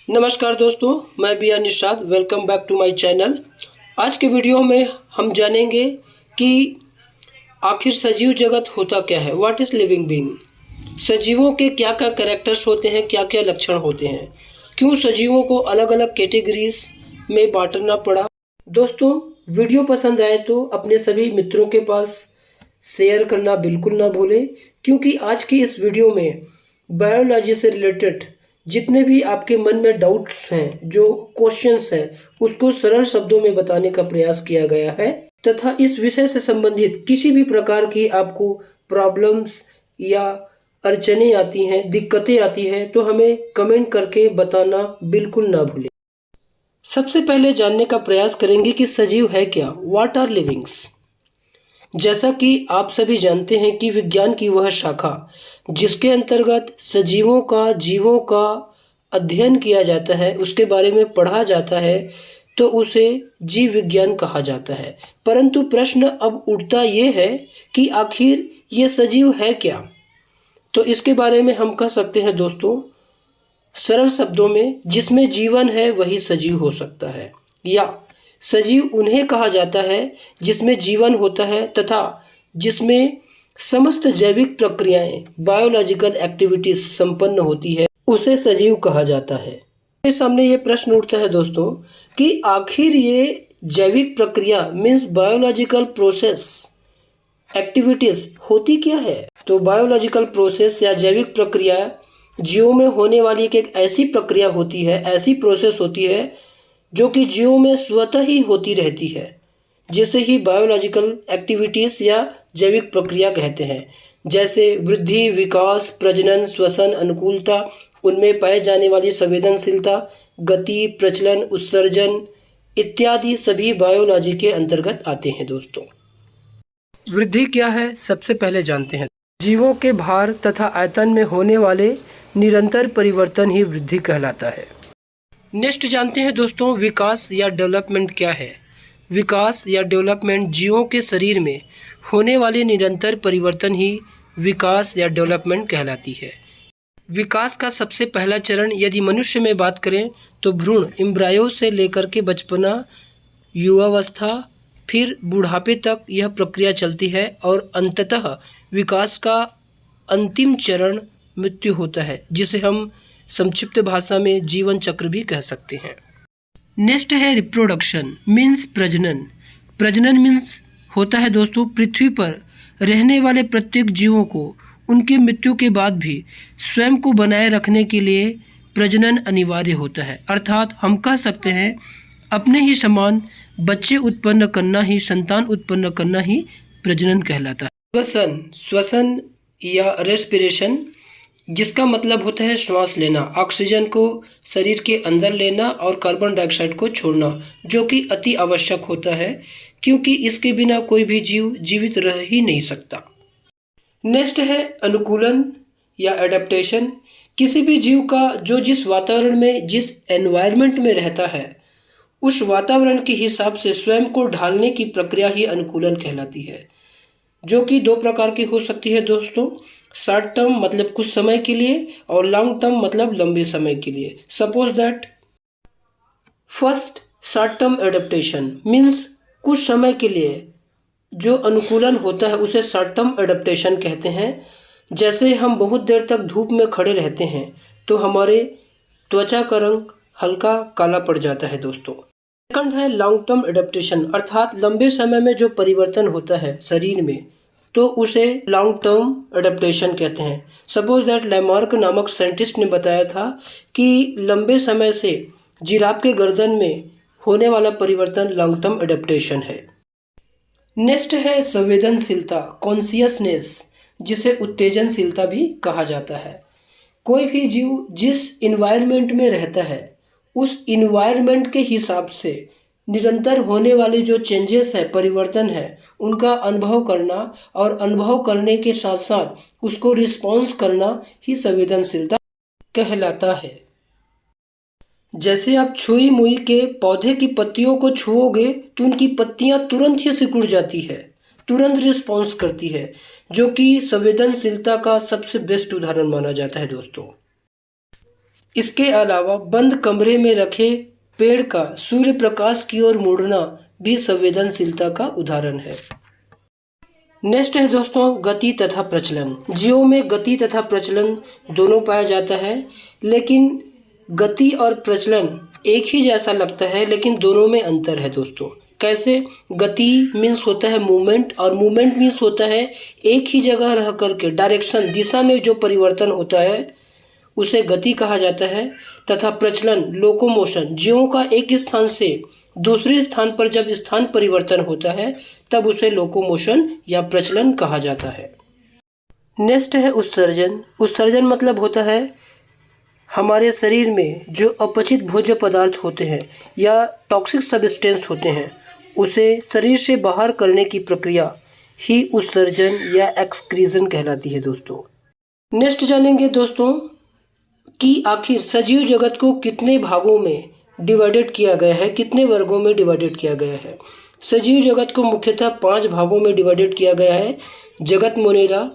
नमस्कार दोस्तों, मैं B R Nishad. Welcome back to my channel. आज के वीडियो में हम जानेंगे कि आखिर सजीव जगत होता क्या है। What is living being. सजीवों के क्या क्या कैरेक्टर्स होते हैं, क्या क्या लक्षण होते हैं, क्यों सजीवों को अलग अलग कैटेगरीज में बांटना पड़ा। दोस्तों, वीडियो पसंद आए तो अपने सभी मित्रों के पास शेयर करना बिल्कुल ना भूलें, क्योंकि आज की इस वीडियो में बायोलॉजी से रिलेटेड जितने भी आपके मन में डाउट्स हैं, जो क्वेश्चंस हैं, उसको सरल शब्दों में बताने का प्रयास किया गया है तथा इस विषय से संबंधित किसी भी प्रकार की आपको प्रॉब्लम्स या अड़चनें आती हैं, दिक्कतें आती हैं, तो हमें कमेंट करके बताना बिल्कुल ना भूलें। सबसे पहले जानने का प्रयास करेंगे कि सजीव है क्या। What are livings. जैसा कि आप सभी जानते हैं कि विज्ञान की वह शाखा जिसके अंतर्गत सजीवों का, जीवों का अध्ययन किया जाता है, उसके बारे में पढ़ा जाता है, तो उसे जीव विज्ञान कहा जाता है। परंतु प्रश्न अब उठता ये है कि आखिर ये सजीव है क्या। तो इसके बारे में हम कह सकते हैं दोस्तों, सरल शब्दों में, जिसमें जीवन है वही सजीव हो सकता है, या सजीव उन्हें कहा जाता है जिसमें जीवन होता है तथा जिसमें समस्त जैविक प्रक्रियाएं, बायोलॉजिकल एक्टिविटीज संपन्न होती है, उसे सजीव कहा जाता है। मेरे सामने ये प्रश्न उठता है दोस्तों कि आखिर ये जैविक प्रक्रिया मीन्स बायोलॉजिकल प्रोसेस एक्टिविटीज होती क्या है। तो बायोलॉजिकल प्रोसेस या जैविक प्रक्रिया जीवों में होने वाली एक ऐसी प्रक्रिया होती है, ऐसी प्रोसेस होती है जो कि जीवों में स्वतः ही होती रहती है, जिसे ही बायोलॉजिकल एक्टिविटीज़ या जैविक प्रक्रिया कहते हैं। जैसे वृद्धि, विकास, प्रजनन, श्वसन, अनुकूलता, उनमें पाए जाने वाली संवेदनशीलता, गति, प्रचलन, उत्सर्जन इत्यादि सभी बायोलॉजी के अंतर्गत आते हैं। दोस्तों, वृद्धि क्या है, सबसे पहले जानते हैं। जीवों के भार तथा आयतन में होने वाले निरंतर परिवर्तन ही वृद्धि कहलाता है। नेक्स्ट जानते हैं दोस्तों, विकास या डेवलपमेंट क्या है। विकास या डेवलपमेंट जीवों के शरीर में होने वाले निरंतर परिवर्तन ही विकास या डेवलपमेंट कहलाती है। विकास का सबसे पहला चरण यदि मनुष्य में बात करें तो भ्रूण एम्ब्रायो से लेकर के बचपना, युवावस्था, फिर बुढ़ापे तक यह प्रक्रिया चलती है और अंततः विकास का अंतिम चरण मृत्यु होता है, जिसे हम संक्षिप्त भाषा में जीवन चक्र भी कह सकते हैं। नेक्स्ट है रिप्रोडक्शन मीन्स प्रजनन। प्रजनन मीन्स होता है दोस्तों पृथ्वी पर रहने वाले प्रत्येक जीवों को उनकी मृत्यु के बाद भी स्वयं को बनाए रखने के लिए प्रजनन अनिवार्य होता है। अर्थात हम कह सकते हैं अपने ही समान बच्चे उत्पन्न करना ही, संतान उत्पन्न करना ही प्रजनन कहलाता है। श्वसन या रेस्पिरेशन, जिसका मतलब होता है श्वास लेना, ऑक्सीजन को शरीर के अंदर लेना और कार्बन डाइऑक्साइड को छोड़ना, जो कि अति आवश्यक होता है, क्योंकि इसके बिना कोई भी जीव जीवित रह ही नहीं सकता। नेक्स्ट है अनुकूलन या एडेप्टेशन। किसी भी जीव का जो जिस वातावरण में, जिस एनवायरनमेंट में रहता है, उस वातावरण के हिसाब से स्वयं को ढालने की प्रक्रिया ही अनुकूलन कहलाती है, जो कि दो प्रकार की हो सकती है दोस्तों। शॉर्ट टर्म मतलब कुछ समय के लिए, और लॉन्ग टर्म मतलब लंबे समय के लिए। Suppose that first short term adaptation means कुछ समय के लिए जो अनुकूलन होता है उसे शॉर्ट टर्म एडेप्टेशन कहते हैं। जैसे हम बहुत देर तक धूप में खड़े रहते हैं तो हमारे त्वचा का रंग हल्का काला पड़ जाता है दोस्तों। सेकंड है लॉन्ग टर्म एडेप्टेशन, अर्थात लंबे समय में जो परिवर्तन होता है शरीर में, तो उसे लॉन्ग टर्म एडेप्टेशन कहते हैं। सपोज दैट लैमार्क नामक साइंटिस्ट ने बताया था कि लंबे समय से जिराफ के गर्दन में होने वाला परिवर्तन लॉन्ग टर्म एडेप्टेशन है। नेक्स्ट है संवेदनशीलता, कॉन्शियसनेस, जिसे उत्तेजनशीलता भी कहा जाता है। कोई भी जीव जिस इन्वायरमेंट में रहता है, उस इन्वायरमेंट के हिसाब से निरंतर होने वाले जो चेंजेस है, परिवर्तन है, उनका अनुभव करना और अनुभव करने के साथ साथ उसको रिस्पॉन्स करना ही संवेदनशीलता कहलाता है। जैसे आप छुई मुई के पौधे की पत्तियों को छुओगे तो उनकी पत्तियां तुरंत ही सिकुड़ जाती है, तुरंत रिस्पॉन्स करती है, जो कि संवेदनशीलता का सबसे बेस्ट उदाहरण माना जाता है दोस्तों। इसके अलावा बंद कमरे में रखे पेड़ का सूर्य प्रकाश की ओर मुड़ना भी संवेदनशीलता का उदाहरण है। नेक्स्ट है दोस्तों गति तथा प्रचलन। जीवों में गति तथा प्रचलन दोनों पाया जाता है, लेकिन गति और प्रचलन एक ही जैसा लगता है, लेकिन दोनों में अंतर है दोस्तों। कैसे? गति मीन्स होता है मूवमेंट, और मूवमेंट मीन्स होता है एक ही जगह रह करके डायरेक्शन, दिशा में जो परिवर्तन होता है उसे गति कहा जाता है। तथा प्रचलन लोकोमोशन, जीवों का एक स्थान से दूसरे स्थान पर जब स्थान परिवर्तन होता है तब उसे लोकोमोशन या प्रचलन कहा जाता है। नेक्स्ट है उत्सर्जन। उत्सर्जन मतलब होता है हमारे शरीर में जो अपचित भोज्य पदार्थ होते हैं या टॉक्सिक सब्सटेंस होते हैं उसे शरीर से बाहर करने की प्रक्रिया ही उत्सर्जन या एक्सक्रीजन कहलाती है दोस्तों। नेक्स्ट जानेंगे दोस्तों कि आखिर सजीव जगत को कितने भागों में डिवाइडेड किया गया है, कितने वर्गों में डिवाइडेड किया गया है। सजीव जगत को मुख्यतः 5 भागों में डिवाइडेड किया गया है। जगत मोनेरा,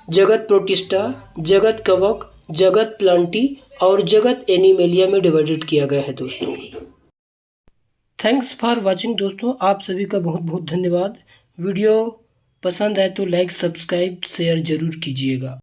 जगत प्रोटिस्टा, जगत कवक, जगत प्लांटी और जगत एनिमेलिया में डिवाइडेड किया गया है दोस्तों। थैंक्स फॉर वॉचिंग दोस्तों, आप सभी का बहुत बहुत धन्यवाद। वीडियो पसंद आए तो लाइक, सब्सक्राइब, शेयर जरूर कीजिएगा।